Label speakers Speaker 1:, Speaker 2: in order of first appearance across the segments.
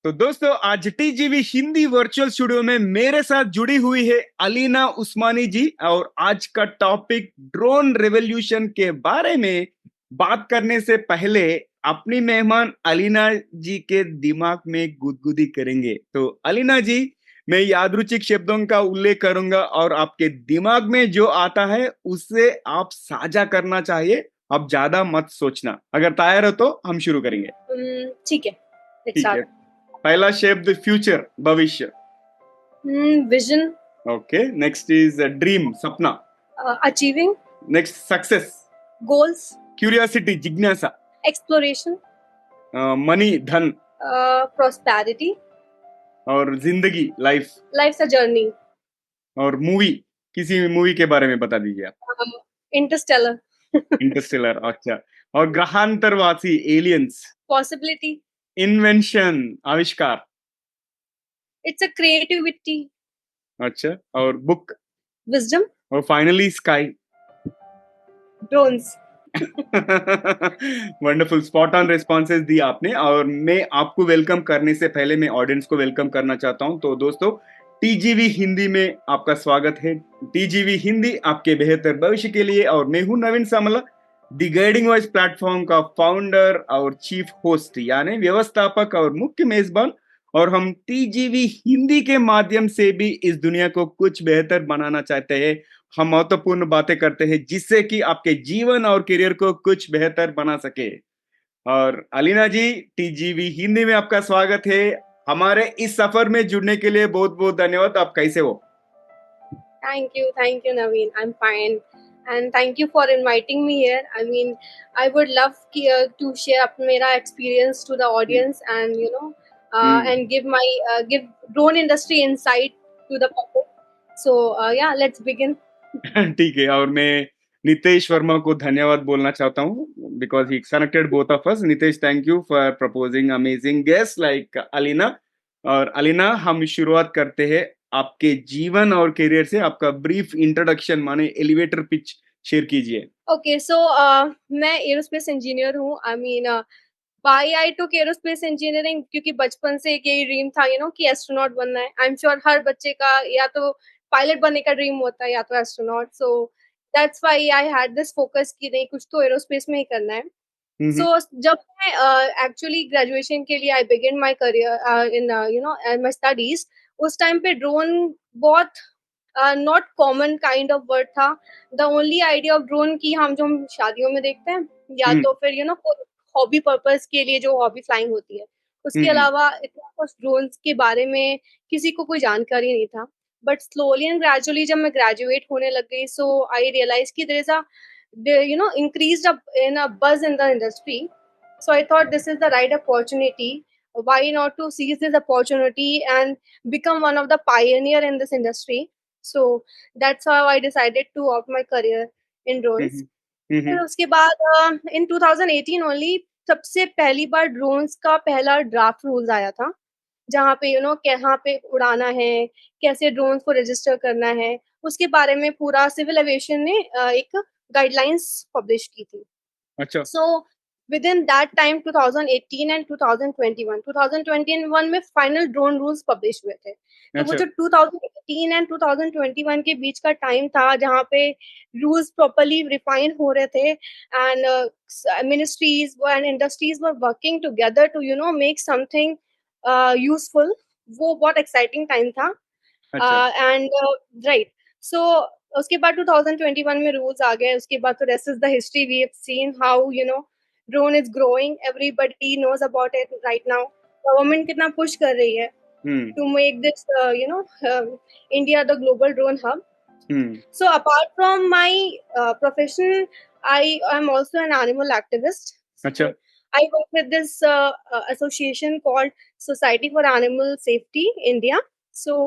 Speaker 1: तो दोस्तों आज टीजीवी हिंदी वर्चुअल स्टूडियो में मेरे साथ जुड़ी हुई है अलीना उस्मानी जी और आज का टॉपिक ड्रोन रेवोल्यूशन के बारे में बात करने से पहले अपनी मेहमान अलीना जी के दिमाग में गुदगुदी करेंगे। तो अलीना जी, मैं यादृच्छिक शब्दों का उल्लेख करूंगा और आपके दिमाग में जो आता है उससे आप साझा करना चाहिए। आप ज्यादा मत सोचना। अगर तैयार हो तो हम शुरू करेंगे।
Speaker 2: ठीक है, let's
Speaker 1: ठीक है।
Speaker 2: start.
Speaker 1: पहला शब्द फ्यूचर, भविष्य।
Speaker 2: Vision,
Speaker 1: okay, next is dream, सपना।
Speaker 2: achieving
Speaker 1: next success,
Speaker 2: goals,
Speaker 1: curiosity, जिज्ञासा।
Speaker 2: exploration,
Speaker 1: मनी, धन।
Speaker 2: prosperity.
Speaker 1: और जिंदगी, लाइफ।
Speaker 2: Life's a journey.
Speaker 1: और मूवी, किसी मूवी के बारे में बता दीजिए आप।
Speaker 2: Interstellar.
Speaker 1: इंटरस्टेलर, अच्छा। और ग्रहांतरवासी, एलियंस।
Speaker 2: Possibility.
Speaker 1: इन्वेंशन, आविष्कार।
Speaker 2: It's a creativity.
Speaker 1: अच्छा, और बुक।
Speaker 2: Wisdom.
Speaker 1: और finally sky.
Speaker 2: Drones.
Speaker 1: Wonderful, spot on responses दी आपने। और मैं आपको वेलकम करने से पहले मैं ऑडियंस को वेलकम करना चाहता हूं। तो दोस्तों, टीजीवी हिंदी में आपका स्वागत है। टीजीवी हिंदी आपके बेहतर भविष्य के लिए। और मैं हूं नवीन सामला, दी गाइडिंग वॉइस प्लेटफॉर्म का फाउंडर और चीफ होस्ट, यानी व्यवस्थापक और मुख्य मेजबान। और हम टीजीवी हिंदी के माध्यम से भी इस दुनिया को कुछ बेहतर बनाना चाहते हैं। हम महत्वपूर्ण बातें करते हैं जिससे कि आपके जीवन और करियर को कुछ बेहतर बना सके। और अलीना जी, टीजीवी हिंदी में आपका स्वागत है। हमारे इस सफर में जुड़ने के लिए बहुत बहुत धन्यवाद। आप कैसे हो?
Speaker 2: Thank you, Naveen. I'm fine. And thank you for inviting me here. I mean, I would love to share my experience to the audience and and give drone industry insight to the public. So yeah, let's begin.
Speaker 1: ठीक है। और मैं नितेश वर्मा को धन्यवाद बोलना चाहता हूँ because he connected both of us. Nitesh, thank you for proposing amazing guest like Alina. और अलीना, हम शुरुआत करते हैं आपके जीवन और करियर से। आपका ब्रीफ इंट्रोडक्शन माने एलिवेटर पिच शेयर कीजिए।
Speaker 2: Okay, so मैं एरोस्पेस इंजीनियर हूँ. I mean, why I took aerospace engineering क्योंकि बचपन से एक यही ड्रीम था कि एस्ट्रोनॉट बनना है. आई एम श्योर हर बच्चे का या तो पायलट बनने का ड्रीम होता है या तो astronaut. So that's why I had this focus कि नहीं, कुछ तो एरोस्पेस में ही करना है. सो जब मैं एक्चुअली ग्रेजुएशन के लिए I begin my career in my studies, उस टाइम पे ड्रोन बहुत not common kind of word था. The only idea of drone की हम शादियों में देखते हैं या तो फिर हॉबी पर्पस के लिए जो हॉबी फ्लाइंग होती है, उसके अलावा इतना कुछ ड्रोन्स के बारे में किसी को कोई जानकारी नहीं था. बट स्लोली एंड ग्रेजुअली जब मैं ग्रेजुएट होने लग गई, सो आई रियलाइज कि there is a increased up in a buzz in the industry. So I thought this is the right opportunity. Why not to seize this opportunity and become one of the pioneer in this industry? So that's how I decided to opt my career in drones. फिर उसके बाद इन 2018 only सबसे पहली बार drones का पहला draft rules आया था, जहाँ पे कहाँ पे उड़ाना है, कैसे ड्रोन्स को रजिस्टर करना है, उसके बारे में पूरा सिविल एविएशन ने एक गाइडलाइंस पब्लिश की थी.
Speaker 1: अच्छा।
Speaker 2: So with in that time 2018 and 2021 में फाइनल ड्रोन रूल्स पब्लिश हुए थे. तो वो
Speaker 1: अच्छा।
Speaker 2: जो 2018 एंड 2021 के बीच का टाइम था जहाँ पे रूल्स प्रॉपर्ली रिफाइन हो रहे थे and ministries and industries were working together to make something useful. वो बहुत एक्साइटिंग टाइम था.
Speaker 1: अच्छा।
Speaker 2: एंड राइट, सो उसके बाद 2021 में रूल्स आ गए. उसके बाद तो rest is the history. We have seen how drone is growing. Everybody knows about it right now. Government कितना पुश कर रही है to make this India the global drone hub. So apart from my profession, I am also an animal activist.
Speaker 1: अच्छा.
Speaker 2: I work with this association called Society for Animal Safety India. So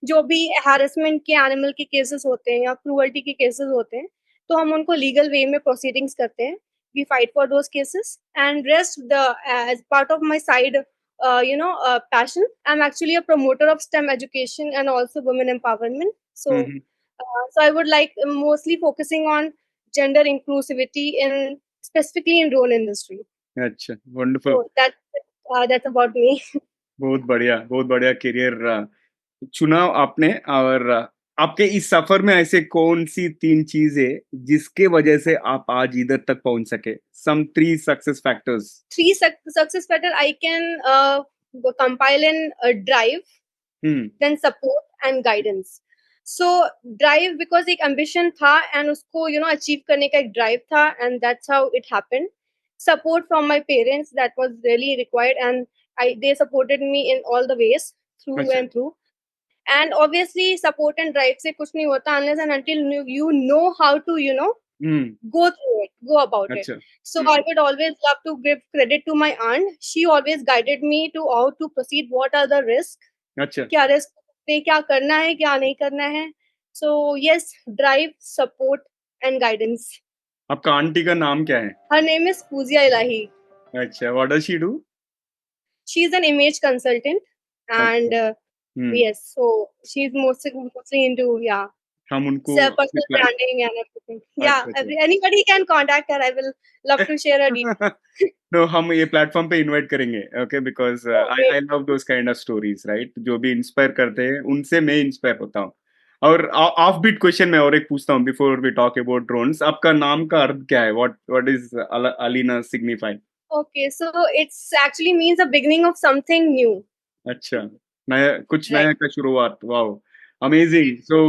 Speaker 2: जो भी harassment के animal के cases होते हैं या cruelty के cases होते हैं, तो हम उनको legal way में proceedings करते हैं. We fight for those cases and rest as part of my side passion. I'm actually a promoter of STEM education and also women empowerment. So so I would like mostly focusing on gender inclusivity in specifically in drone industry.
Speaker 1: अच्छा, wonderful.
Speaker 2: So that's about me.
Speaker 1: बहुत बढ़िया career चुना आपने। और आपके इस सफर में ऐसे कौन सी तीन चीजें जिसके वजह से आप आज इधर तक पहुंच सके? Some three success factors.
Speaker 2: Three success factor I can compile in drive,
Speaker 1: hmm.
Speaker 2: then support and guidance. So drive because एक ambition था and उसको achieve करने का एक drive था, and that's how it happened. Support from my parents, that was really required, and they supported me in all the ways, through
Speaker 1: अच्छा।
Speaker 2: and through. And obviously support and drive से कुछ नहीं होता unless and until you know how to
Speaker 1: hmm.
Speaker 2: go through it, go about it.
Speaker 1: अच्छा।
Speaker 2: So I would always love to give credit to my aunt. She always guided me to how to proceed, what are the risks,
Speaker 1: अच्छा।
Speaker 2: क्या risk पे क्या करना है, क्या नहीं करना है. So yes, drive, support and guidance.
Speaker 1: आपका आंटी का नाम क्या है?
Speaker 2: Her name is Puzia Ilahi.
Speaker 1: अच्छा, what does she do?
Speaker 2: She's an image consultant,
Speaker 1: अच्छा।
Speaker 2: and
Speaker 1: hmm.
Speaker 2: yes, so she's mostly into, yeah,
Speaker 1: हम उनको
Speaker 2: self
Speaker 1: अपने
Speaker 2: personal branding and everything. Yeah,
Speaker 1: अच्छा अच्छा।
Speaker 2: anybody can contact her. I will love to share her details.
Speaker 1: No, हम ये platform पे invite करेंगे, okay, because
Speaker 2: Oh,
Speaker 1: I
Speaker 2: great.
Speaker 1: I love those kind of stories, right? जो भी inspire करते हैं उनसे मैं इंस्पायर होता हूँ। और ऑफ बीट क्वेश्चन मैं और एक पूछता हूँ before we talk about drones. आपका नाम का अर्थ क्या है? What is Alina signify?
Speaker 2: Okay, so it's actually means the beginning of something new,
Speaker 1: अच्छा, नया, कुछ
Speaker 2: right?
Speaker 1: नया का शुरुआत, वाओ, अमेजिंग। सो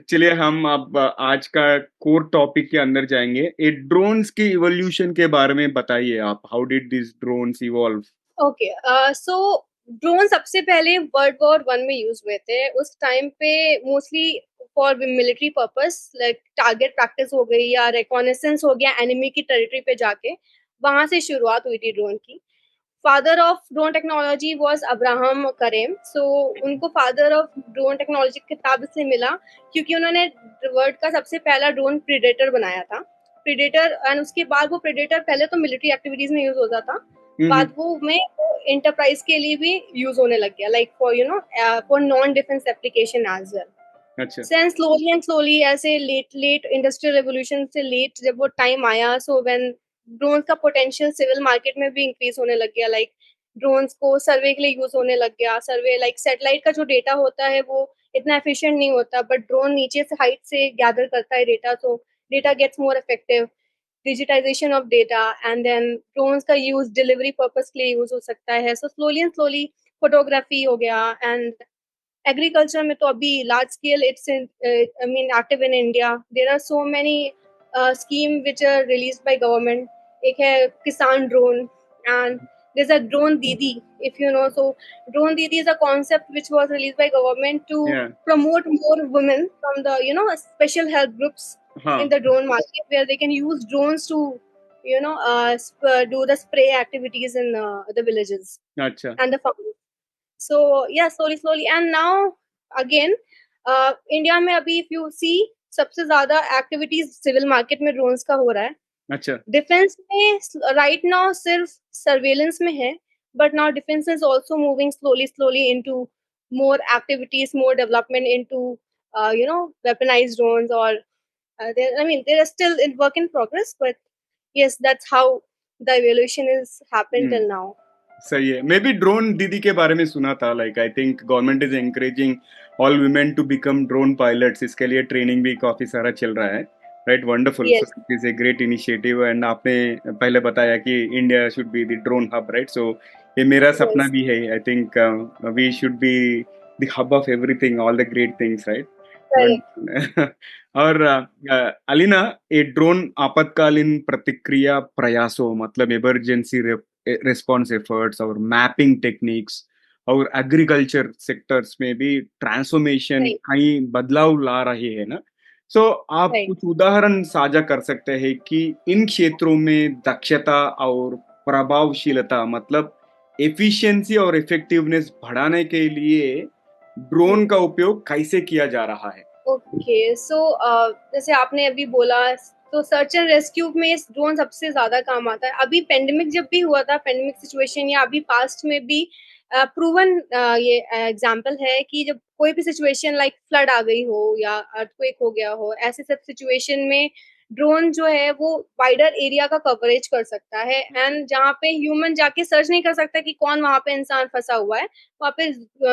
Speaker 1: चलिए हम अब आज का कोर टॉपिक के अंदर जाएंगे। ये ड्रोन्स की इवोल्यूशन के बारे में बताइए आप। How did this drones evolve?
Speaker 2: Okay, so drone सबसे पहले वर्ल्ड वॉर 1 में यूज हुए थे. उस टाइम पे mostly for military purpose, like target practice हो गई या रिकॉनेसेंस हो गया एनिमी की टेरिटरी पे जाके, वहां से शुरुआत हुई थी ड्रोन की. Father of drone technology was Abraham करेम. सो उनको फादर ऑफ ड्रोन टेक्नोलॉजी किताब से मिला क्योंकि उन्होंने वर्ल्ड का सबसे पहला ड्रोन प्रीडेटर बनाया था. प्रीडेटर, एंड उसके बाद वो प्रीडेटर पहले तो मिलिट्री एक्टिविटीज में यूज होता था, बाद वो इंटरप्राइज के लिए भी यूज होने लग गया, like for for non defence application as well.
Speaker 1: अच्छा।
Speaker 2: सेंस स्लोली एंड स्लोली ऐसे लेट लेट इंडस्ट्रियल रेवोल्यूशन से लेट जब वो टाइम आया, सो व्हेन ड्रोन्स का पोटेंशियल सिविल मार्केट में भी इंक्रीज होने लग गया. लाइक ड्रोन्स को सर्वे के लिए यूज होने लग गया. सर्वे लाइक सैटेलाइट का जो डेटा होता है वो इतना एफिशिएंट नहीं होता, बट ड्रोन नीचे से हाइट से गैदर करता है डेटा, तो data gets more effective. Digitisation of data, and then drones का यूज डिलीवरी पर्पस के लिए यूज हो सकता है. So slowly and slowly photography हो गया. एंड एग्रीकल्चर में तो अभी large scale it's I mean active in India. There are so many scheme which are released by government. एक है Kisan drone, and there's a drone didi, if you know. So drone didi is a concept which was released by government to
Speaker 1: या।
Speaker 2: promote more women from the special help groups in
Speaker 1: हाँ।
Speaker 2: the drone market, where they can use drones to do the spray activities in the villages
Speaker 1: अच्छा।
Speaker 2: and the farms. So yeah, slowly and now again, India में अभी if you see सबसे ज्यादा activities civil market में drones का हो रहा है.
Speaker 1: अच्छा।
Speaker 2: डिफेंस में राइट नाउ सिर्फ सर्वेलेंस में है, but now defence is also moving slowly into more activities, more development into weaponized drones, or I mean they are still in work in progress, but yes, that's how the evolution is happened
Speaker 1: hmm.
Speaker 2: till now.
Speaker 1: सही है। मैं भी drone दीदी के बारे में सुना था। Like I think government is encouraging all women to become drone pilots. इसके लिए ट्रेनिंग भी काफी सारा चल रहा है, right? Wonderful. So
Speaker 2: Yes,
Speaker 1: it is a great initiative. And आपने पहले बताया कि India should be the drone hub, right? So ये मेरा सपना
Speaker 2: yes,
Speaker 1: भी है। I think we should be the hub of everything, all the great things, right?
Speaker 2: correct.
Speaker 1: और अलीना, ये ड्रोन आपातकालीन प्रतिक्रिया प्रयासों, मतलब इमरजेंसी रिस्पॉन्स एफर्ट्स और मैपिंग टेक्निक्स और एग्रीकल्चर सेक्टर्स में भी ट्रांसफॉर्मेशन
Speaker 2: Right,
Speaker 1: कई बदलाव ला रही है ना? सो आप
Speaker 2: right.
Speaker 1: कुछ उदाहरण साझा कर सकते हैं कि इन क्षेत्रों में दक्षता और प्रभावशीलता, मतलब एफिशिएंसी और इफेक्टिवनेस बढ़ाने के लिए ड्रोन का उपयोग कैसे किया जा रहा है?
Speaker 2: ओके, सो जैसे आपने अभी बोला, तो सर्च एंड रेस्क्यू में ड्रोन सबसे ज्यादा काम आता है. अभी पेंडेमिक जब भी हुआ था, पेंडेमिक सिचुएशन, या अभी पास्ट में भी प्रूवन ये एग्जांपल है कि जब कोई भी सिचुएशन लाइक फ्लड आ गई हो या अर्थक्वेक हो गया हो, ऐसे सब सिचुएशन में ड्रोन जो है वो वाइडर एरिया का कवरेज कर सकता है, एंड जहाँ पे ह्यूमन जाके सर्च नहीं कर सकता कि कौन वहाँ पे इंसान फंसा हुआ है, वहाँ पे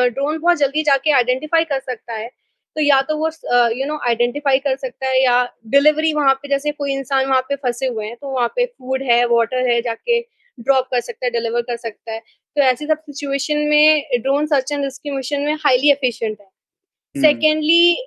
Speaker 2: ड्रोन बहुत जल्दी जाके आइडेंटिफाई कर सकता है। तो या तो वो आइडेंटिफाई कर सकता है, या डिलीवरी वहाँ पे, जैसे कोई इंसान वहाँ पे फंसे हुए हैं तो वहाँ पे फूड है, वाटर है, जाके ड्रॉप कर सकता है, डिलीवर कर सकता है। तो ऐसी सब सिचुएशन में drone search and rescue mission में हाईली एफिशिएंट है।
Speaker 1: Hmm.
Speaker 2: Secondly,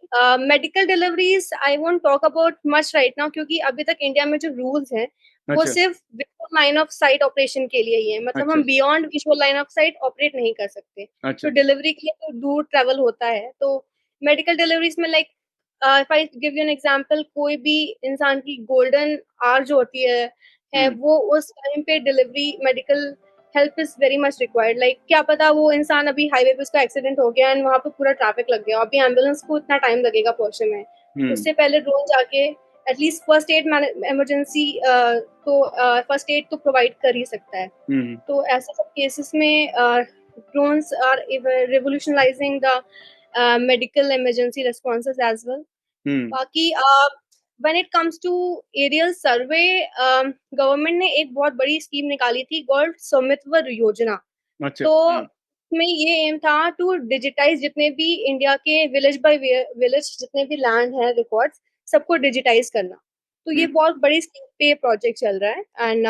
Speaker 2: medical deliveries I won't talk about much right now, क्योंकि अभी तक इंडिया में जो रूल्स हैं वो
Speaker 1: अच्छा
Speaker 2: सिर्फ visual line of site operation के लिए ही है, मतलब
Speaker 1: अच्छा
Speaker 2: हम beyond visual line of site operate नहीं कर सकते। तो
Speaker 1: अच्छा।
Speaker 2: डिलीवरी के लिए तो दूर ट्रेवल होता है। तो मेडिकल डिलीवरीज में, like if I give you an example, कोई भी इंसान की गोल्डन आवर जो होती है
Speaker 1: हम्म
Speaker 2: वो उस टाइम पे delivery medical help is very much required. Like क्या पता वो इंसान अभी हाईवे पे उसका एक्सीडेंट हो गया एंड वहां पे पूरा ट्रैफिक लग गया, अभी एम्बुलेंस को इतना टाइम लगेगा पहुंचने में।
Speaker 1: हम्म
Speaker 2: उससे पहले ड्रोन जाके एटलीस्ट फर्स्ट एड इमरजेंसी तो फर्स्ट एड तो प्रोवाइड कर ही सकता है।
Speaker 1: हम्म
Speaker 2: तो ऐसे सब केसेस में drones are revolutionizing the medical emergency responses as well.
Speaker 1: Hmm.
Speaker 2: बाकी when it comes to aerial survey, government ने एक बहुत बड़ी स्कीम निकाली थी कॉल्ड स्वामित्व योजना।
Speaker 1: अच्छा।
Speaker 2: तो में ये एम था टू डिजिटाइज जितने भी इंडिया के विलेज बाय विलेज जितने भी लैंड है रिकॉर्ड्स, सबको डिजिटाइज करना। तो ये
Speaker 1: हम्म
Speaker 2: बहुत बड़ी स्केल पे प्रोजेक्ट चल रहा है, and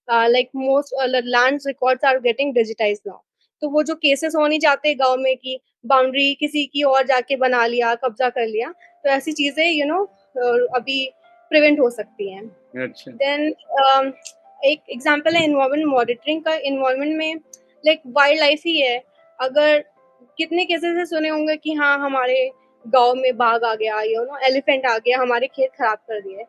Speaker 2: like most land records are getting digitise now. तो वो जो केसेस हो नहीं जाते गांव में कि बाउंड्री किसी की और जाके बना लिया, कब्जा कर लिया, तो ऐसी चीजें अभी प्रिवेंट हो सकती हैं।
Speaker 1: अच्छा।
Speaker 2: देन एक एग्जांपल है इन्वायरमेंट मॉनिटरिंग का। इन्वायरमेंट में लाइक वाइल्ड लाइफ ही है। अगर कितने केसेस से सुने होंगे कि हाँ हमारे गांव में बाघ आ गया, एलिफेंट आ गया, हमारे खेत खराब कर दिए।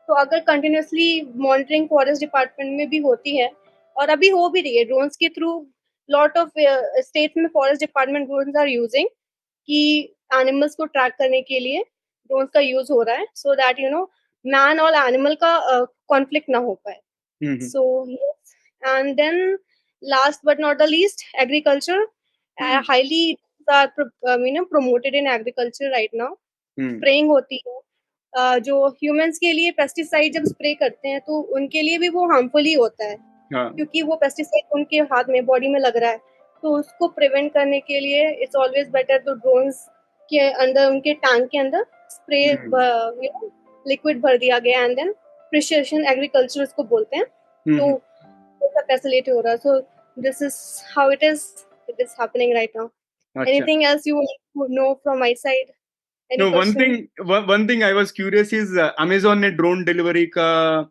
Speaker 2: तो अगर कंटिन्यूअसली मॉनिटरिंग फॉरेस्ट डिपार्टमेंट में भी होती है, और अभी हो भी रही है ड्रोन्स के थ्रू, लॉट ऑफ स्टेट्स में forest department drones are using कि एनिमल्स को ट्रैक करने के लिए ड्रोन्स का यूज हो रहा है, सो दैट मैन और एनिमल का कॉन्फ्लिक्ट ना हो पाए।
Speaker 1: हम्म।
Speaker 2: So yes, and then last but not the least, agriculture.
Speaker 1: Hmm
Speaker 2: Highly are promoted in agriculture right now.
Speaker 1: Hmm.
Speaker 2: Spraying होती है। जो humans के लिए पेस्टिसाइड जब स्प्रे करते हैं तो उनके लिए भी वो हार्मफुल ही होता है,
Speaker 1: हाँ।
Speaker 2: क्योंकि वो पेस्टिसाइड उनके हाथ में बॉडी में लग रहा है। तो उसको प्रिवेंट करने के लिए it's always better to drones के अंदर, उनके टैंक के अंदर स्प्रे
Speaker 1: हम्म
Speaker 2: लिक्विड भर दिया गया, एंड देन प्रिसिशन एग्रीकल्चर उसको बोलते हैं। तो
Speaker 1: हम्म।
Speaker 2: वो सब फैसिलिटी हो रहा है। So this is how it is happening right now.
Speaker 1: अच्छा।
Speaker 2: Anything else you know from my side? Any
Speaker 1: no,
Speaker 2: question?
Speaker 1: One thing I was curious is Amazon ने ड्रोन डिलीवरी का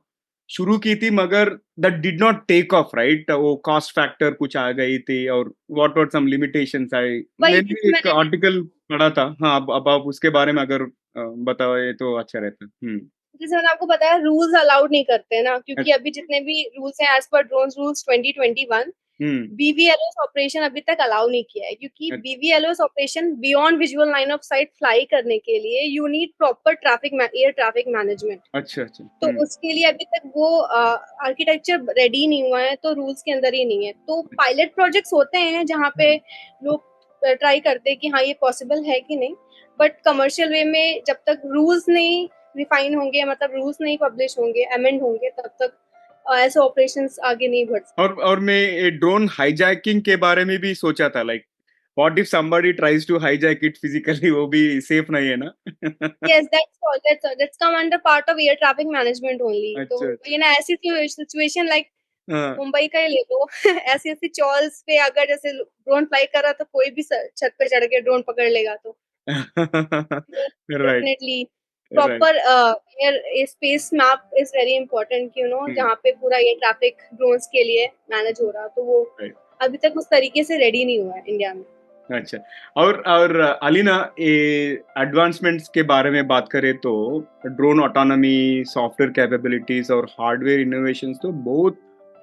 Speaker 1: शुरू की थी, मगर that did not take off, right? वो cost factor कुछ आ गई थी, और व्हाट वर सम लिमिटेशंस आई,
Speaker 2: वही
Speaker 1: मैंने
Speaker 2: जैसे
Speaker 1: एक
Speaker 2: मैंने
Speaker 1: आर्टिकल पढ़ा था। हाँ, अब आप उसके बारे में अगर बताओ तो अच्छा रहता।
Speaker 2: जैसे मैंने आपको बताया, रूल्स अलाउड नहीं करते हैं ना, क्योंकि
Speaker 1: अच्छा।
Speaker 2: अभी जितने भी रूल्स हैं एज पर drone rules 2021,
Speaker 1: hmm.
Speaker 2: BVLOS operation अभी तक अलाउ नहीं किया है, क्योंकि
Speaker 1: अच्छा
Speaker 2: BVLOS operation beyond visual line of sight fly करने के लिए you need proper air traffic management.
Speaker 1: अच्छा अच्छा।
Speaker 2: तो उसके लिए अभी तक वो आर्किटेक्चर रेडी नहीं हुआ है, तो रूल्स के अंदर ही नहीं है। तो पायलट प्रोजेक्ट्स होते हैं जहाँ पे लोग ट्राई करते हैं कि हाँ ये पॉसिबल है कि नहीं, बट कमर्शियल वे में जब तक रूल्स नहीं रिफाइन होंगे, मतलब रूल्स नहीं पब्लिश होंगे, अमेंड होंगे, तब तक ऐसे ऑपरेशंस आगे नहीं बढ़ सकते।
Speaker 1: और मैं ड्रोन हाईजैकिंग के बारे में भी सोचा था, like what if somebody tries to hijack it physically, वो भी सेफ नहीं है ना?
Speaker 2: Yes, that's come under part of air traffic management only. तो
Speaker 1: अच्छा अच्छा।
Speaker 2: ये ना ऐसी सिचुएशन लाइक
Speaker 1: हाँ।
Speaker 2: मुंबई का ही ले लो। ऐसी ऐसी चॉल्स पे अगर जैसे ड्रोन फ्लाई कर रहा तो कोई भी छत पे चढ़ के ड्रोन पकड़ लेगा, तो
Speaker 1: right
Speaker 2: definitely
Speaker 1: right.
Speaker 2: Proper air space map is very important, जहाँ पे पूरा ये ट्रैफिक ड्रोन्स के लिए मैनेज हो रहा, तो वो
Speaker 1: राइट।
Speaker 2: अभी तक उस तरीके से रेडी नहीं हुआ है इंडिया में।
Speaker 1: अच्छा। और अलीना, ये एडवांसमेंट्स के बारे में बात करें तो ड्रोन ऑटोनॉमी, सॉफ्टवेयर कैपेबिलिटीज और हार्डवेयर इनोवेशंस तो बहुत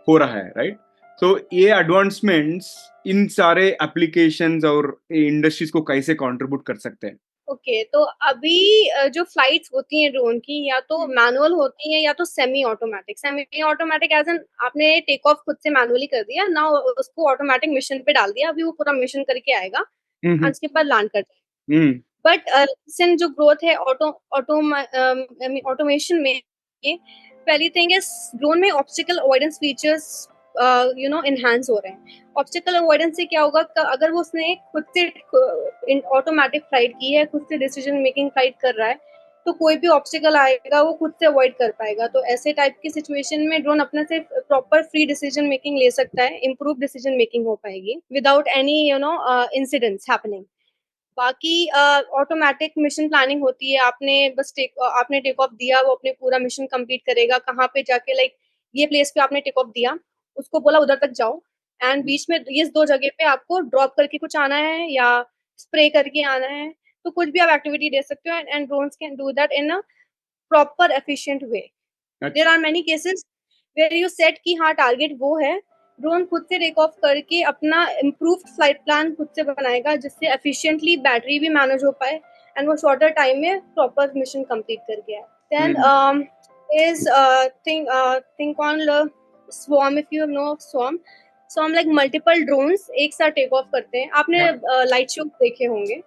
Speaker 1: हो रहा है, राइट? तो ये एडवांसमेंट्स इन सारे एप्लीकेशंस और इंडस्ट्रीज को कैसे कंट्रीब्यूट कर सकते हैं?
Speaker 2: ओके, तो अभी जो फ्लाइट्स होती हैं ड्रोन की, या तो मैनुअल होती हैं या तो semi automatic. Semi automatic as an आपने टेक ऑफ खुद से मैनुअली कर दिया ना, उसको ऑटोमेटिक मिशन पे डाल दिया, अभी वो पूरा मिशन करके आएगा और
Speaker 1: हम्म
Speaker 2: उसके बाद लैंड कर जाएगा।
Speaker 1: हम्म
Speaker 2: बट रिसेंट जो ग्रोथ है ऑटोमेशन में, पहली थिंग इज ड्रोन में ऑब्स्टिकल अवॉइडेंस फीचर्स इनहांस हो रहे हैं। ऑब्स्टिकल अवॉइडेंस से क्या होगा, अगर वो उसने खुद से ऑटोमेटिक फ्लाइट की है, खुद से डिसीजन मेकिंग फ्लाइट कर रहा है, तो कोई भी ऑब्स्टिकल आएगा वो खुद से अवॉइड कर पाएगा। तो ऐसे टाइप की सिचुएशन में ड्रोन अपने से प्रॉपर फ्री डिसीजन मेकिंग ले सकता है, इम्प्रूव डिसीजन मेकिंग हो पाएगी विदाउट एनी इंसिडेंट्स हैपनिंग। बाकी ऑटोमेटिक मिशन प्लानिंग होती है, आपने टेक ऑफ दिया, वो अपने पूरा मिशन कंप्लीट करेगा, कहाँ पे जाके लाइक ये प्लेस पे आपने टेक ऑफ दिया, उसको बोला उधर तक जाओ, एंड बीच में ये 2 जगह पे आपको ड्रॉप करके कुछ आना है या स्प्रे करके आना है, तो कुछ भी आप एक्टिविटी दे सकते हो, and drones can do that in a proper efficient way. There
Speaker 1: अच्छा।
Speaker 2: Are many cases where you set कि हाँ टारगेट वो है, ड्रोन खुद से टेक ऑफ करके अपना इम्प्रूव्ड फ्लाइट प्लान खुद से बनाएगा, जिससे एफिशिएंटली बैटरी भी मैनेज हो पाए एंड वो शॉर्टर टाइम में प्रॉपर मिशन कंप्लीट कर गया। Then is thing on swarm, if you know swarm like multiple drones एक साथ टेक ऑफ करते हैं, आपने
Speaker 1: हाँ।
Speaker 2: लाइट शो देखे होंगे।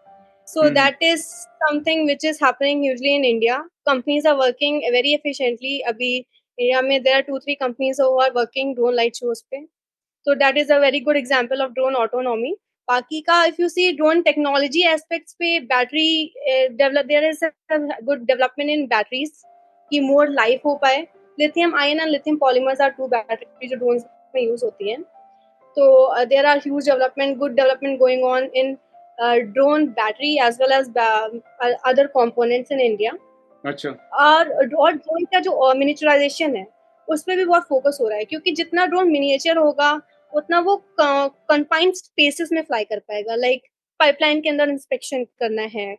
Speaker 2: So that is something which is happening usually in India. Companies are working very efficiently. अभी India में there are 2-3 companies who are working drone light shows पे। So that is a very good example of drone autonomy. बाकी का if you see drone technology aspects पे battery develop, there is a good development in batteries कि more life हो पाए। Lithium ion and lithium polymers are two batteries जो drones में use होती हैं। So there are huge good development going on in drone battery as well as other components in India.
Speaker 1: अच्छा।
Speaker 2: और drone का जो मिनिचराइजेशन है उस पर भी बहुत फोकस हो रहा है, क्योंकि जितना ड्रोन मिनिएचर होगा उतना वो कन्फाइंड स्पेसेस में फ्लाई कर पाएगा। लाइक पाइपलाइन के अंदर इंस्पेक्शन करना है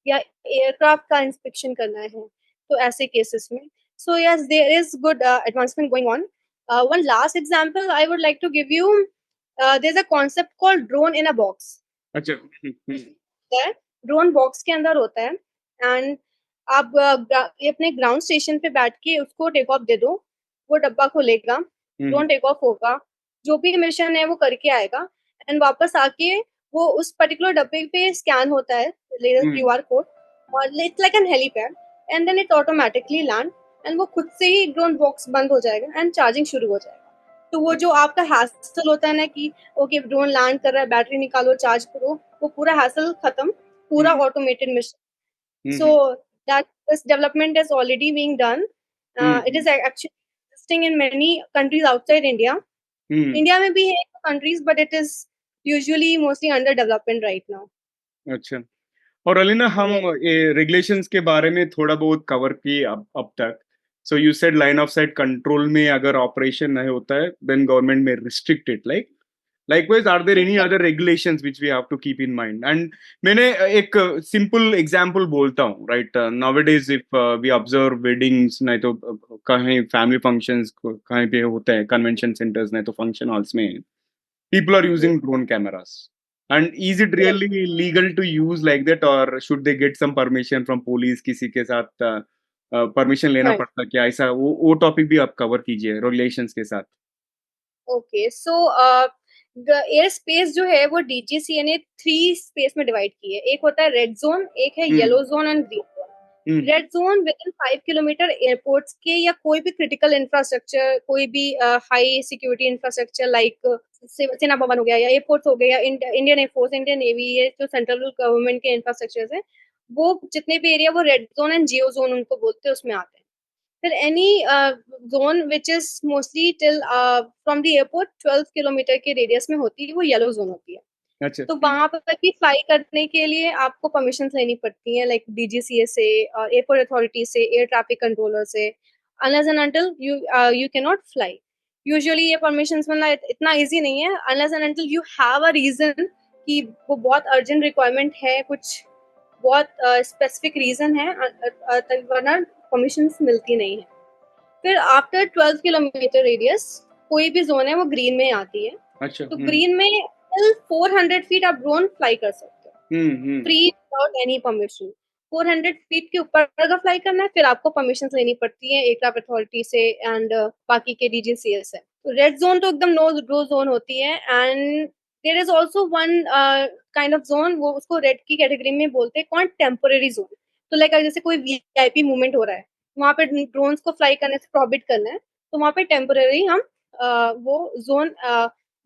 Speaker 2: या एयरक्राफ्ट का इंस्पेक्शन करना है, तो ऐसे केसेस में so yes there is good advancement going on. One last example I would like to give you, there is a concept called drone in a box.
Speaker 1: अच्छा।
Speaker 2: ड्रोन बॉक्स के अंदर होता है, एंड आप ये अपने ग्राउंड स्टेशन पे बैठ के उसको टेक ऑफ दे दो, वो डब्बा खोलेगा, ड्रोन टेक ऑफ होगा, जो भी मिशन है वो करके आएगा, एंड वापस आके वो उस पर्टिकुलर डब्बे पे स्कैन होता है क्यूआर कोड, और it's like an helipad, and then it automatically land, and वो खुद से ही ड्रोन बॉक्स बंद हो जाएगा एंड चार्जिंग शुरू हो जाएगा। तो वो जो आपका हैसल होता है ना कि ओके ड्रोन लैंड कर रहा है, बैटरी निकालो, चार्ज करो, वो पूरा हैसल खत्म, पूरा automated mission. So that this development is already being done. It is actually existing in many countries outside India. India में भी है countries, but it is usually mostly under development right now.
Speaker 1: अच्छा। और अलीना, हम
Speaker 2: Yes.
Speaker 1: ये regulations के बारे में थोड़ा बहुत कवर किए अब तक। So you said line of site control में अगर ऑपरेशन नहीं होता है देन गवर्नमेंट में restrict it, like likewise are there any
Speaker 2: Yeah.
Speaker 1: other regulations which we have to keep in mind? And मैंने एक simple example बोलता हूँ, right? Nowadays if we observe weddings, नहीं तो कहीं family functions कहीं पे होते हैं, convention centers नहीं तो function halls में people are using drone cameras. And is it
Speaker 2: Yes.
Speaker 1: really legal to use like that, or should they get some permission from police? किसी के साथ परमिशन लेना
Speaker 2: Right.
Speaker 1: पड़ता क्या? ऐसा वो टॉपिक भी आप कवर कीजिए रेगुलेशंस के साथ।
Speaker 2: Okay. So एयर स्पेस जो है वो डीजीसीए ने 3 स्पेस में डिवाइड की है। एक होता है रेड जोन, एक है yellow zone and green zone. Red zone with in 5 kilometre airports के या कोई भी क्रिटिकल इंफ्रास्ट्रक्चर, कोई भी हाई सिक्योरिटी इंफ्रास्ट्रक्चर लाइक सेना भवन हो गया या एयरपोर्ट्स हो गए या इंडियन एयरफोर्स, इंडियन नेवी, ये जो सेंट्रल गवर्नमेंट के इंफ्रास्ट्रक्चर है, वो जितने भी एरिया वो red zone and Jio zone उनको बोलते हैं, उसमें आते हैं। फिर any zone which is mostly till from the airport 12 kilometre के रेडियस में होती है, वो येलो जोन होती है।
Speaker 1: अच्छा।
Speaker 2: तो वहां पर भी फ्लाई करने के लिए आपको परमिशन लेनी पड़ती है, लाइक डीजीसीए से, एयरपोर्ट अथॉरिटी से, एयर ट्रैफिक कंट्रोलर से। Unless and until you can not fly. Usually ये परमिशन मिलना इतना इजी नहीं है, unless and until you have a reason कि वो बहुत अर्जेंट रिक्वायरमेंट है, कुछ बहुत स्पेसिफिक रीजन है, वरना परमिशन मिलती नहीं है। फिर आफ्टर 12 किलोमीटर रेडियस कोई भी जोन है वो ग्रीन में आती है।
Speaker 1: अच्छा।
Speaker 2: तो ग्रीन में टिल 400 फीट आप ड्रोन फ्लाई कर सकते हो free without any permission. 400 feet के ऊपर अगर फ्लाई करना है फिर आपको परमिशन लेनी पड़ती है एयरक्राफ्ट अथॉरिटी से एंड बाकी के डीजीसीए से। तो रेड जोन तो एकदम नो ड्रो जोन होती है, and there is also one kind of zone, वो उसको रेड की कैटेगरी में बोलते हैं, कौन टेम्पोररी जोन। तो लाइक जैसे कोई वीआईपी मूवमेंट हो रहा है, वहाँ पे ड्रोन्स को फ्लाई करने से प्रोहिबिट करना है, तो वहाँ पे टेम्परेरी हम वो जोन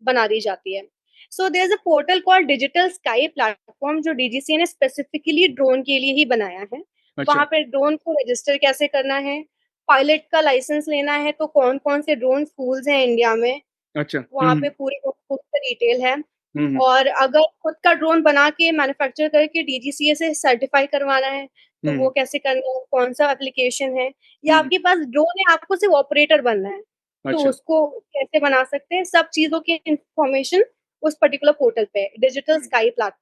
Speaker 2: बना दी जाती है। So there is a portal called digital sky platform, जो डीजीसीए ने स्पेसिफिकली ड्रोन के लिए ही बनाया है।
Speaker 1: अच्छा।
Speaker 2: वहाँ पे ड्रोन को रजिस्टर कैसे करना है, पायलट का लाइसेंस लेना है तो कौन-कौन से ड्रोन स्कूल्स हैं इंडिया में,
Speaker 1: अच्छा।
Speaker 2: वहाँ पे पूरी उसका डिटेल है।
Speaker 1: हम्म।
Speaker 2: और अगर खुद का ड्रोन बना के मैन्युफैक्चर करके डीजीसीए से सर्टिफाई करवाना है, तो वो
Speaker 1: हम्म।
Speaker 2: कैसे करना है, कौन-सा एप्लीकेशन है, या
Speaker 1: हम्म।
Speaker 2: आपके पास ड्रोन है, आपको सिर्फ ऑपरेटर बनना है, तो
Speaker 1: अच्छा।
Speaker 2: उसको कैसे बना सकते हैं, सब चीज़ों की इन्फॉर्मेशन उस पर्टिकुलर पोर्टल पे है, डिजिटल स्काई प्लेटफ़ॉर्म,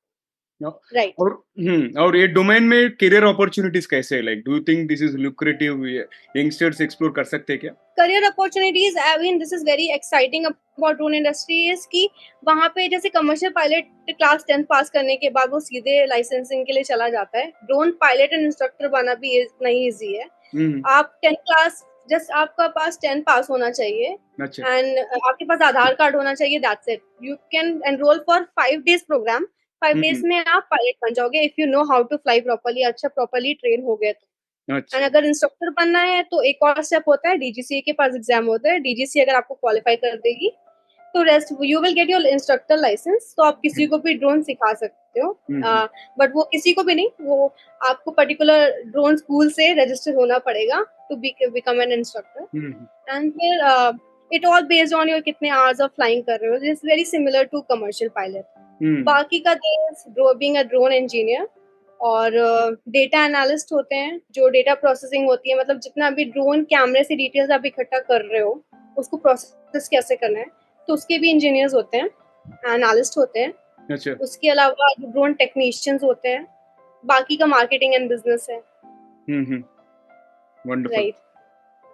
Speaker 2: राइट।
Speaker 1: और और ये डोमेन में करियर अपॉर्चुनिटीज कैसे है? Like do you think this is lucrative? Youngsters explore कर सकते हैं क्या?
Speaker 2: Career opportunities, I mean this is very exciting about drone industry is कि वहाँ पे जैसे कमर्शियल पायलट क्लास 10 पास करने के बाद वो सीधे लाइसेंसिंग के लिए चला जाता है। ड्रोन पायलट एंड इंस्ट्रक्टर बनना भी इतना ही ईजी है।
Speaker 1: हम्म।
Speaker 2: आप 10 क्लास, जस्ट आपका पास 10 पास होना चाहिए
Speaker 1: अच्छा।
Speaker 2: एंड आपके पास आधार कार्ड होना चाहिए, that's it. You can enroll for 5 days program. 5 days
Speaker 1: hmm.
Speaker 2: में आप पायलट बन जाओगे if you know how to fly properly, अच्छा प्रॉपर्ली ट्रेन हो गए तो। एंड
Speaker 1: अच्छा।
Speaker 2: अगर इंस्ट्रक्टर बनना है तो एक और स्टेप होता है, डीजीसीए के पास एग्जाम होता है, डीजीसी अगर आपको क्वालिफाई कर देगी तो rest you will get your instructor licence, तो आप किसी को भी ड्रोन सिखा सकते हो।
Speaker 1: हम्म।
Speaker 2: बट वो किसी को भी नहीं, वो आपको पर्टिकुलर ड्रोन स्कूल से रजिस्टर होना पड़ेगा to become an instructor.
Speaker 1: Hmm.
Speaker 2: And फिर it all based on your कितने आवर्स ऑफ फ्लाइंग कर रहे हो, this very similar to commercial pilot.
Speaker 1: Hmm.
Speaker 2: बाकी का बीइंग अ ड्रोन इंजीनियर और डेटा एनालिस्ट होते हैं, जो डेटा प्रोसेसिंग होती है, मतलब जितना भी ड्रोन कैमरे से डिटेल्स आप इकट्ठा कर रहे हो उसको प्रोसेस कैसे करना है, तो उसके भी इंजीनियर्स होते हैं, एनालिस्ट होते हैं।
Speaker 1: अच्छा।
Speaker 2: उसके अलावा ड्रोन टेक्नीशियंस होते हैं। बाकी का मार्केटिंग एंड बिजनेस है,
Speaker 1: हम्म। वंडरफुल।
Speaker 2: राइट।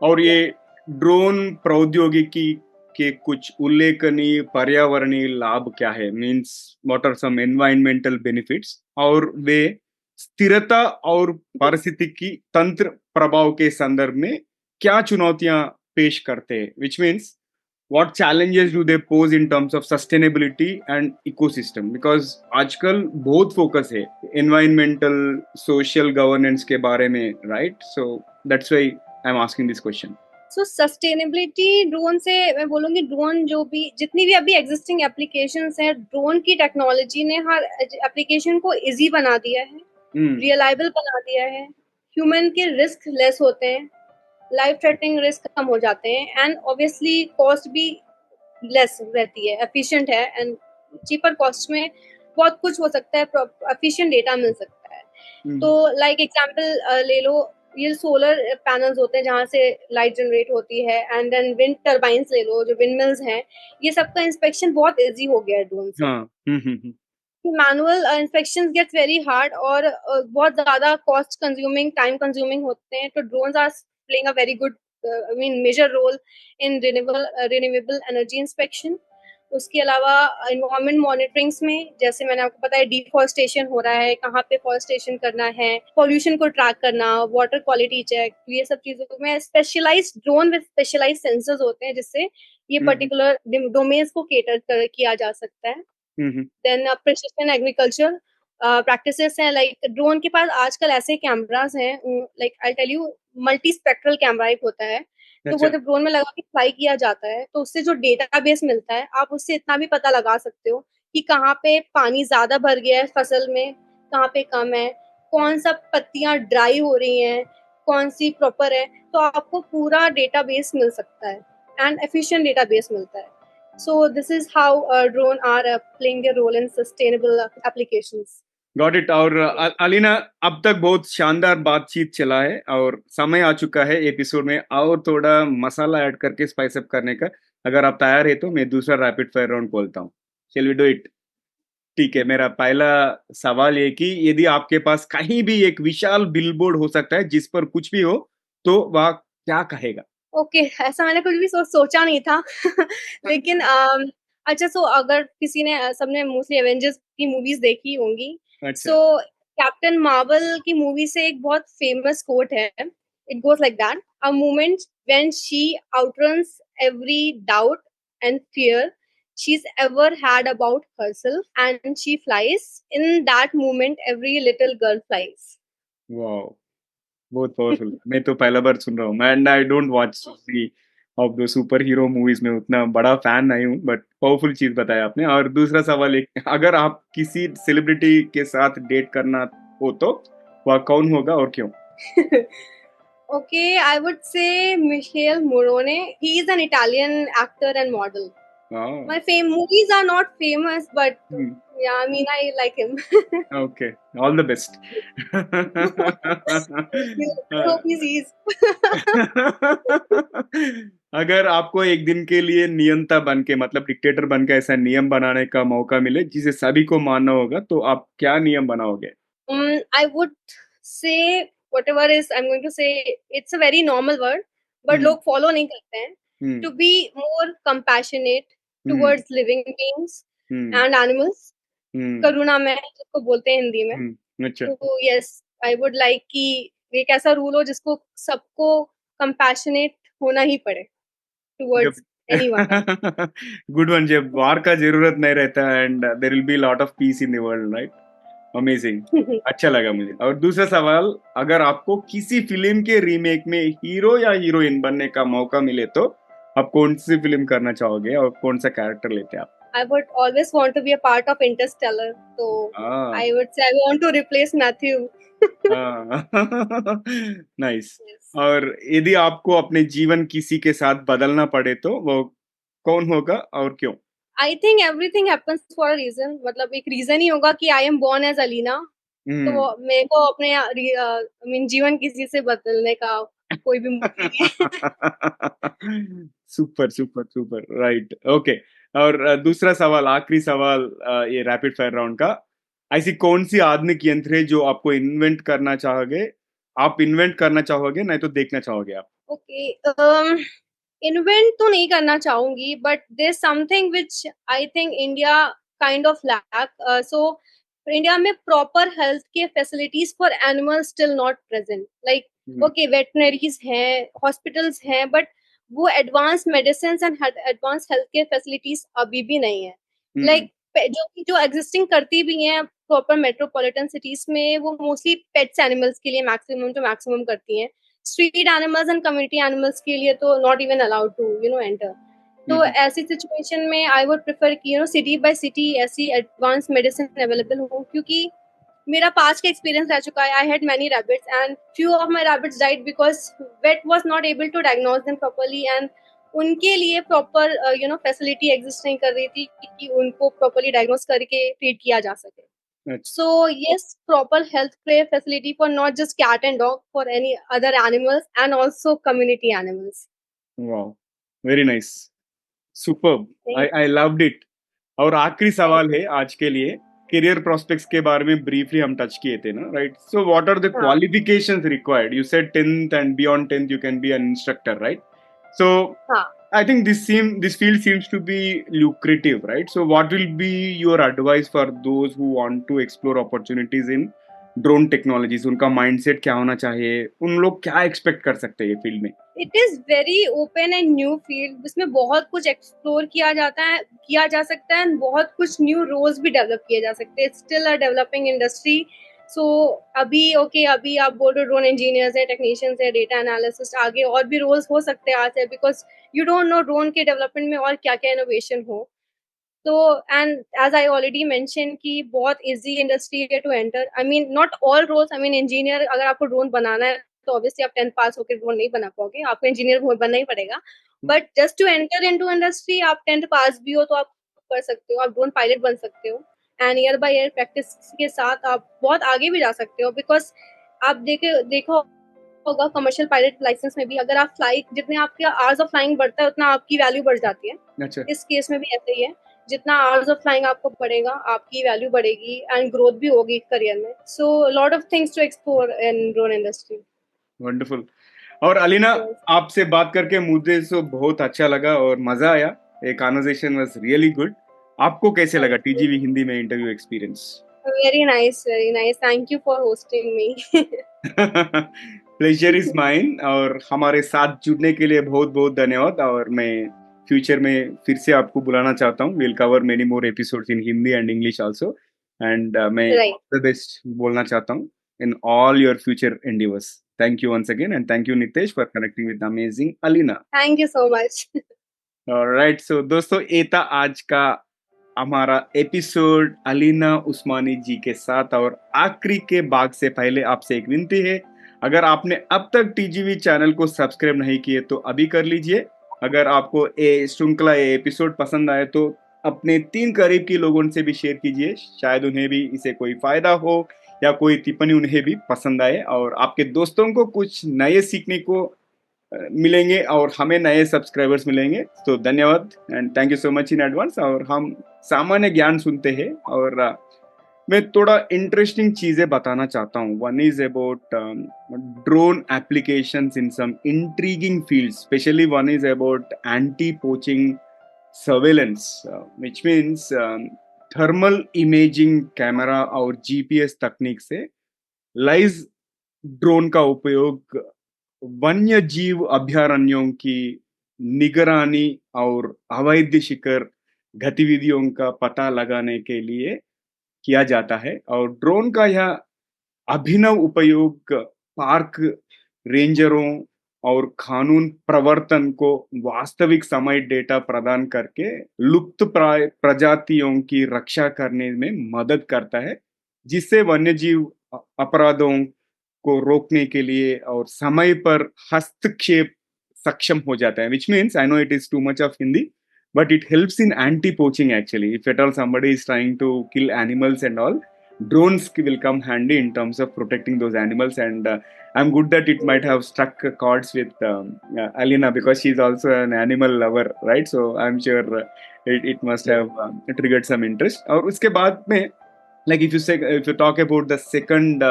Speaker 1: और
Speaker 2: या
Speaker 1: ये ड्रोन प्रौद्योगिकी के कुछ उल्लेखनीय पर्यावरणीय लाभ क्या है? Means what are some environmental benefits, और वे स्थिरता और पारिस्थितिकी तंत्र प्रभाव के संदर्भ में क्या चुनौतियां पेश करते हैं? Which means what challenges do they pose in terms of sustainability and ecosystem? Because आजकल बहुत फोकस है environmental social governance के बारे में, right? So that's why I'm asking this question.
Speaker 2: So sustainability drone से मैं बोलूंगी, ड्रोन जो भी जितनी भी अभी एग्जिस्टिंग एप्लीकेशंस हैं, ड्रोन की टेक्नोलॉजी ने हर एप्लीकेशन को इजी बना दिया है,
Speaker 1: हम्म।
Speaker 2: रियलाइबल बना दिया है। ह्यूमन के रिस्क लेस होते हैं, लाइफ थ्रेटनिंग रिस्क कम हो जाते हैं, एंड ऑब्वियसली कॉस्ट भी लेस रहती है, एफिशिएंट है, एंड चीपर कॉस्ट में बहुत कुछ हो सकता है, एफिशिएंट डेटा मिल सकता है। तो लाइक एग्जांपल ले लो, ये सोलर पैनल्स होते हैं जहाँ से लाइट जनरेट होती है, एंड देन विंड टर्बाइंस ले लो, जो विंड मिल्स हैं, ये सबका इंस्पेक्शन बहुत इजी हो गया है ड्रोन से।
Speaker 1: हाँ।
Speaker 2: Manual inspections gets very hard और बहुत ज्यादा कॉस्ट कंज्यूमिंग, टाइम कंज्यूमिंग होते हैं, तो drones are playing a very good I mean major role in renewable energy inspection. उसके अलावा एनवायरमेंट मॉनिटरिंग्स में, जैसे मैंने आपको बताया, डिफॉरेस्टेशन हो रहा है, कहाँ पे फॉरेस्टेशन करना है, पॉल्यूशन को ट्रैक करना, वाटर क्वालिटी चेक, ये सब चीजों में specialised drone with specialised sensors होते हैं, जिससे ये पर्टिकुलर डोमेन्स को किया जा सकता है। देन प्रिसिशन एग्रीकल्चर प्रैक्टिसेस हैं, लाइक ड्रोन के पास आजकल ऐसे कैमरास हैं, like I tell you, multi spectral camera एक होता है, तो वो
Speaker 1: अच्छा।
Speaker 2: जब ड्रोन में लगा के फ्लाई किया जाता है तो उससे जो डेटाबेस मिलता है, आप उससे इतना भी पता लगा सकते हो कि कहाँ पे पानी ज्यादा भर गया है फसल में, कहाँ पे कम है, कौन सा पत्तियां ड्राई हो रही हैं, कौन सी प्रॉपर है, तो आपको पूरा डेटाबेस मिल सकता है एंड एफिशिएंट डेटाबेस मिलता है। So this is how drone are playing their role in sustainable applications.
Speaker 1: Got it. और अलीना, अब तक बहुत शानदार बातचीत चला है और समय आ चुका है एपिसोड में और थोड़ा मसाला ऐड करके स्पाइस अप करने का। अगर आप तैयार है तो मैं दूसरा रैपिड फायर राउंड बोलता हूँ। Shall we do it? ठीक है। मेरा पहला सवाल ये कि यदि आपके पास कहीं भी एक विशाल बिलबोर्ड हो सकता है जिस पर कुछ भी हो, तो वह क्या कहेगा?
Speaker 2: ओके, ऐसा मैंने कुछ भी सोचा नहीं था लेकिन अच्छा, सो अगर किसी ने सबने मोस्टली एवेंजर्स की मूवीज देखी होंगी,
Speaker 1: अच्छा।
Speaker 2: सो कैप्टन मार्वल की मूवी से एक बहुत फेमस कोट है, it goes like that, a moment when she outruns every doubt and fear she's ever had about herself, and she flies. In that moment every little girl flies.
Speaker 1: Wow. बहुत powerful, मैं तो पहला बार सुन रहा हूँ, and I don't watch the of the super hero movies में, उतना बड़ा fan नहीं हूँ, बट पावरफुल चीज बताया आपने। और दूसरा सवाल, एक अगर आप किसी सेलिब्रिटी के साथ डेट करना हो तो वह कौन होगा और क्यों?
Speaker 2: Okay, I would say Michele Morone. He is an Italian actor and model.
Speaker 1: हाँ।
Speaker 2: My movies are not famous, but yeah, I mean, I like him.
Speaker 1: Okay, all the best.
Speaker 2: I hope he sees.
Speaker 1: अगर आपको एक दिन के लिए नियंता बन के, मतलब डिक्टेटर बन के ऐसा नियम बनाने का मौका मिले जिसे सभी को मानना होगा, तो आप क्या नियम बनाओगे?
Speaker 2: I would say whatever is I'm going to say. It's a very normal word, but
Speaker 1: हम्म।
Speaker 2: लोग follow नहीं करते हैं.
Speaker 1: हम्म।
Speaker 2: To be more compassionate
Speaker 1: hmm.
Speaker 2: towards living beings
Speaker 1: hmm.
Speaker 2: and animals.
Speaker 1: हम्म।
Speaker 2: करुणा में जिसको बोलते हैं हिंदी में.
Speaker 1: अच्छा।
Speaker 2: तो यस, आई वुड लाइक कि एक ऐसा रूल हो जिसको सबको कंपैशनेट होना ही पड़े
Speaker 1: जब
Speaker 2: टुवर्ड्स एनीवन.
Speaker 1: गुड वन, जब वार का जरूरत नहीं रहता and there will be lot of peace in the world, right? Amazing. अच्छा लगा मुझे। और दूसरा सवाल, अगर आपको किसी फिल्म के रीमेक में हीरो या हीरोइन बनने का मौका मिले तो आप कौन सी फिल्म करना चाहोगे और कौन सा कैरेक्टर लेते आप?
Speaker 2: I would always want to be a part of Interstellar. So
Speaker 1: हाँ।
Speaker 2: I would say I want to replace Matthew.
Speaker 1: हाँ। नाइस।
Speaker 2: Yes.
Speaker 1: और यदि आपको अपने जीवन किसी के साथ बदलना पड़े तो वो कौन होगा और क्यों?
Speaker 2: I think everything happens for a reason. मतलब एक रीजन ही होगा कि I am born as Alina. तो
Speaker 1: हम्म।
Speaker 2: मेरे को अपने जीवन किसी से बदलने का कोई भी मूड नहीं है.
Speaker 1: Super super super, right, okay. और दूसरा सवाल, आखिरी सवाल, ये रैपिड फायर राउंड का, ऐसी कौन सी आधुनिक यंत्र है जो आपको इन्वेंट करना चाहोगे, आप इन्वेंट करना चाहोगे, नहीं तो देखना चाहोगे आप?
Speaker 2: ओके, इन्वेंट तो नहीं करना चाहूंगी, but there something which I think India kind of lack. So India में proper health care facilities for animals still not present. Like
Speaker 1: hmm.
Speaker 2: Okay, veterinaries हैं, हॉस्पिटल्स हैं, बट वो advance medicine and advance health care facilities अभी भी नहीं है.
Speaker 1: हम्म।
Speaker 2: Like जो existing करती भी हैं प्रॉपर मेट्रोपॉलिटन सिटीज में, वो मोस्टली पेट्स एनिमल्स के लिए मैक्सिमम करती हैं. Street animals and community animals के लिए तो not even allowed to enter. तो
Speaker 1: हम्म।
Speaker 2: ऐसी सिचुएशन में आई वुड प्रेफर कि सिटी बाय सिटी ऐसी एडवांस मेडिसिन अवेलेबल हो, क्योंकि मेरा पास्ट का एक्सपीरियंस रह चुका है. I had many rabbits and few of my rabbits died because vet was not able to diagnose them properly, and उनके लिए प्रॉपर फैसिलिटी एग्जिस्ट नहीं कर रही थी कि उनको प्रॉपर्ली डायग्नोज करके ट्रीट किया जा सके.
Speaker 1: अच्छा।
Speaker 2: So yes, proper health care facility for not just cat and dog, for any other animals and also community animals.
Speaker 1: Wow, very nice, superb, I
Speaker 2: Thank
Speaker 1: I loved it. और आखिरी
Speaker 2: thank
Speaker 1: सवाल
Speaker 2: you.
Speaker 1: है आज के लिए, career prospects के बारे में ब्रीफली हम टच किए थे ना, right? So what are the
Speaker 2: हाँ,
Speaker 1: qualifications required? You said 10th and beyond 10th you can be an instructor, right? So
Speaker 2: हाँ.
Speaker 1: I think this field seems to be lucrative, right? So what will be your advice for those who want to explore opportunities in drone technologies? उनका mindset क्या होना चाहिए, उन लोग क्या expect कर सकते हैं ये फील्ड में?
Speaker 2: It is very open and new field. इसमें बहुत कुछ एक्सप्लोर किया जा सकता है, and बहुत कुछ न्यू रोल्स भी डेवलप किए जा सकते हैं. Still a developing industry. So अभी आप बोल रहे हो ड्रोन इंजीनियर्स है, टेक्नीशियंस है, डेटा एनालिसिस्ट, आगे और भी रोल्स हो सकते हैं आज से, because you don't know drone के डेवलपमेंट में और क्या क्या इनोवेशन हो. तो and as I already mention कि बहुत इजी इंडस्ट्री है to enter. I mean not all roles. I mean engineer, अगर आपको ड्रोन बनाना है तो ऑब्वियसली आप 10th पास होकर ड्रोन नहीं बना पाओगे, आपको इंजीनियर बनना ही पड़ेगा. But just to enter into industry, आप 10th पास भी हो तो आप कर सकते हो, आप ड्रोन पायलट बन सकते हो. And year by year practice के साथ आप बहुत आगे भी जा सकते हो, बिकॉज आप देखो होगा कमर्शियल पायलट लाइसेंस में भी, अगर आप फ्लाई जितने आपके आवर्स ऑफ फ्लाइंग बढ़ता है उतना आपकी वैल्यू बढ़ जाती है.
Speaker 1: अच्छा।
Speaker 2: इस केस में भी ऐसे ही है. जितना आवर्स ऑफ फ्लाइंग आपको बढ़ेगा, आपकी वैल्यू बढ़ेगी एंड ग्रोथ भी होगी करियर में. So lot of things to explore in drone industry.
Speaker 1: Wonderful. और अलीना, आपसे बात करके मुझे तो बहुत अच्छा लगा और मजा आया, ये कॉन्वर्सेशन वाज रियली गुड। आपको कैसे लगा टीजीवी हिंदी में interview experience?
Speaker 2: Very nice, very nice. Thank you for hosting me.
Speaker 1: Pleasure is mine. और हमारे साथ जुड़ने के लिए बहुत बहुत धन्यवाद। और मैं फ्यूचर में फिर से आपको बुलाना चाहता हूँ। Will cover many more episodes in Hindi and English also. And मैं
Speaker 2: राइट.
Speaker 1: ऑल द बेस्ट बोलना चाहता हूँ in all your future endeavours. Thank you once again, and thank you Nitesh for connecting with the amazing Alina.
Speaker 2: Thank you so much.
Speaker 1: Alright, so दोस्तों ये था आज का हमारा एपिसोड अलीना उस्मानी जी के साथ। और आखिरी के भाग से पहले आपसे एक विनती है, अगर आपने अब तक टीजीवी चैनल को सब्सक्राइब नहीं किए तो अभी कर लीजिए। अगर आपको ये श्रृंखला ये एपिसोड पसंद आए तो अपने 3 करीब के लोगों से भी शेयर कीजिए, शायद उन्हें भी इसे कोई फायदा हो या कोई टिप्पणी उन्हें भी पसंद आए और आपके दोस्तों को कुछ नए सीखने को मिलेंगे और हमें नए सब्सक्राइबर्स मिलेंगे। तो धन्यवाद and thank you so much in advance. और हम सामान्य ज्ञान सुनते हैं और मैं थोड़ा इंटरेस्टिंग चीजें बताना चाहता हूँ। One is about drone applications in some intriguing fields, specially one is about anti poaching surveillance, which means thermal imaging camera और जीपीएस तकनीक से लाइव ड्रोन का उपयोग वन्य जीव अभयारण्यों की निगरानी और अवैध शिकार गतिविधियों का पता लगाने के लिए किया जाता है। और ड्रोन का यह अभिनव उपयोग पार्क रेंजरों और कानून प्रवर्तन को वास्तविक समय डेटा प्रदान करके लुप्त प्राय प्रजातियों की रक्षा करने में मदद करता है, जिससे वन्यजीव अपराधों को रोकने के लिए और समय पर हस्तक्षेप सक्षम हो जाता है। Which means I know it is too much of Hindi, but it helps in anti-poaching actually. If at all somebody is trying to kill animals and all, drones will come handy in terms of protecting those animals. And I'm good that it might have struck chords with Alina, because she's also an animal lover, right? So I'm sure it must have triggered some interest. और उसके बाद में, like if you talk about the second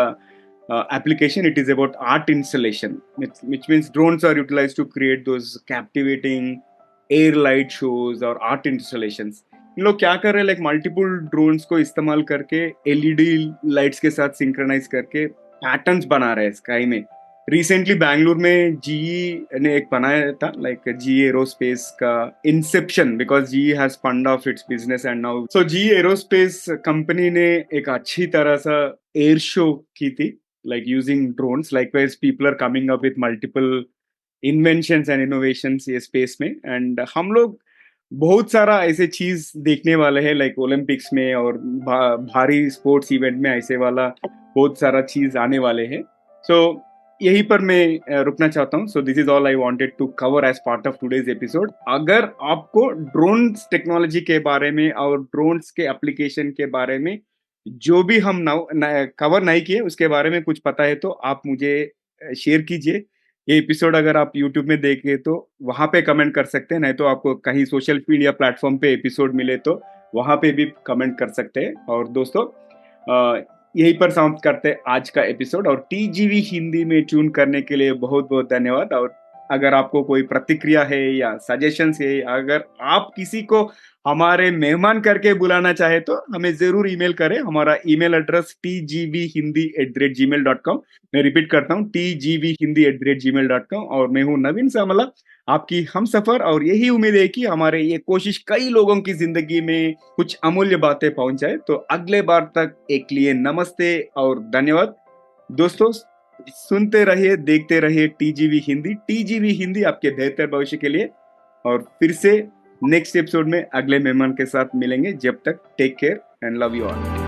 Speaker 1: application, it is about art installation, which means drones are utilized to create those captivating air light shows or art installations. इन लोग क्या कर रहे हैं, like multiple drones को इस्तेमाल करके LED lights के साथ सिंक्रोनाइज करके पैटर्न्स बना रहे हैं स्काई में। रिसेंटली बैंगलोर में जीई ने एक बनाया था, लाइक जीई एरोस्पेस का inception, because GE has spun off its business and now so GE aerospace company ने एक अच्छी तरह सा एयर शो की थी, like using drones. Likewise, people are coming up with multiple inventions and innovations ये space में, and हम लोग बहुत सारा ऐसे चीज देखने वाले हैं, लाइक ओलंपिक्स में और भारी स्पोर्ट्स इवेंट में ऐसे वाला बहुत सारा चीज आने वाले हैं। सो यहीं पर मैं रुकना चाहता हूँ। So this is all I wanted to cover as part of today's episode. अगर आपको ड्रोन्स टेक्नोलॉजी के बारे में और ड्रोन्स के एप्लीकेशन के बारे में जो भी हम कवर नहीं किए उसके बारे में कुछ पता है तो आप मुझे शेयर कीजिए। ये एपिसोड अगर आप यूट्यूब में देखे तो वहां पे कमेंट कर सकते हैं, नहीं तो आपको कहीं सोशल मीडिया प्लेटफॉर्म पे एपिसोड मिले तो वहां पे भी कमेंट कर सकते हैं। और दोस्तों यहीं पर समाप्त करते हैं आज का एपिसोड, और टीजीवी हिंदी में ट्यून करने के लिए बहुत बहुत धन्यवाद। और अगर आपको कोई प्रतिक्रिया है या सजेशंस है, अगर आप किसी को हमारे मेहमान करके बुलाना चाहे तो हमें जरूर ईमेल करें। हमारा ईमेल एड्रेस tgvhindi@gmail.com। मैं रिपीट करता हूँ, tgvhindi@gmail.com। और मैं हूँ नवीन सामला, आपकी हम सफर, और यही उम्मीद है कि हमारे ये कोशिश कई लोगों की जिंदगी में कुछ अमूल्य बातें पहुंचाए। तो अगले बार तक एक लिए नमस्ते और धन्यवाद। दोस्तों सुनते रहिए, देखते रहिए टीजीवी हिंदी। टीजीवी हिंदी आपके बेहतर भविष्य के लिए। और फिर से नेक्स्ट एपिसोड में अगले मेहमान के साथ मिलेंगे। जब तक take care and love you all.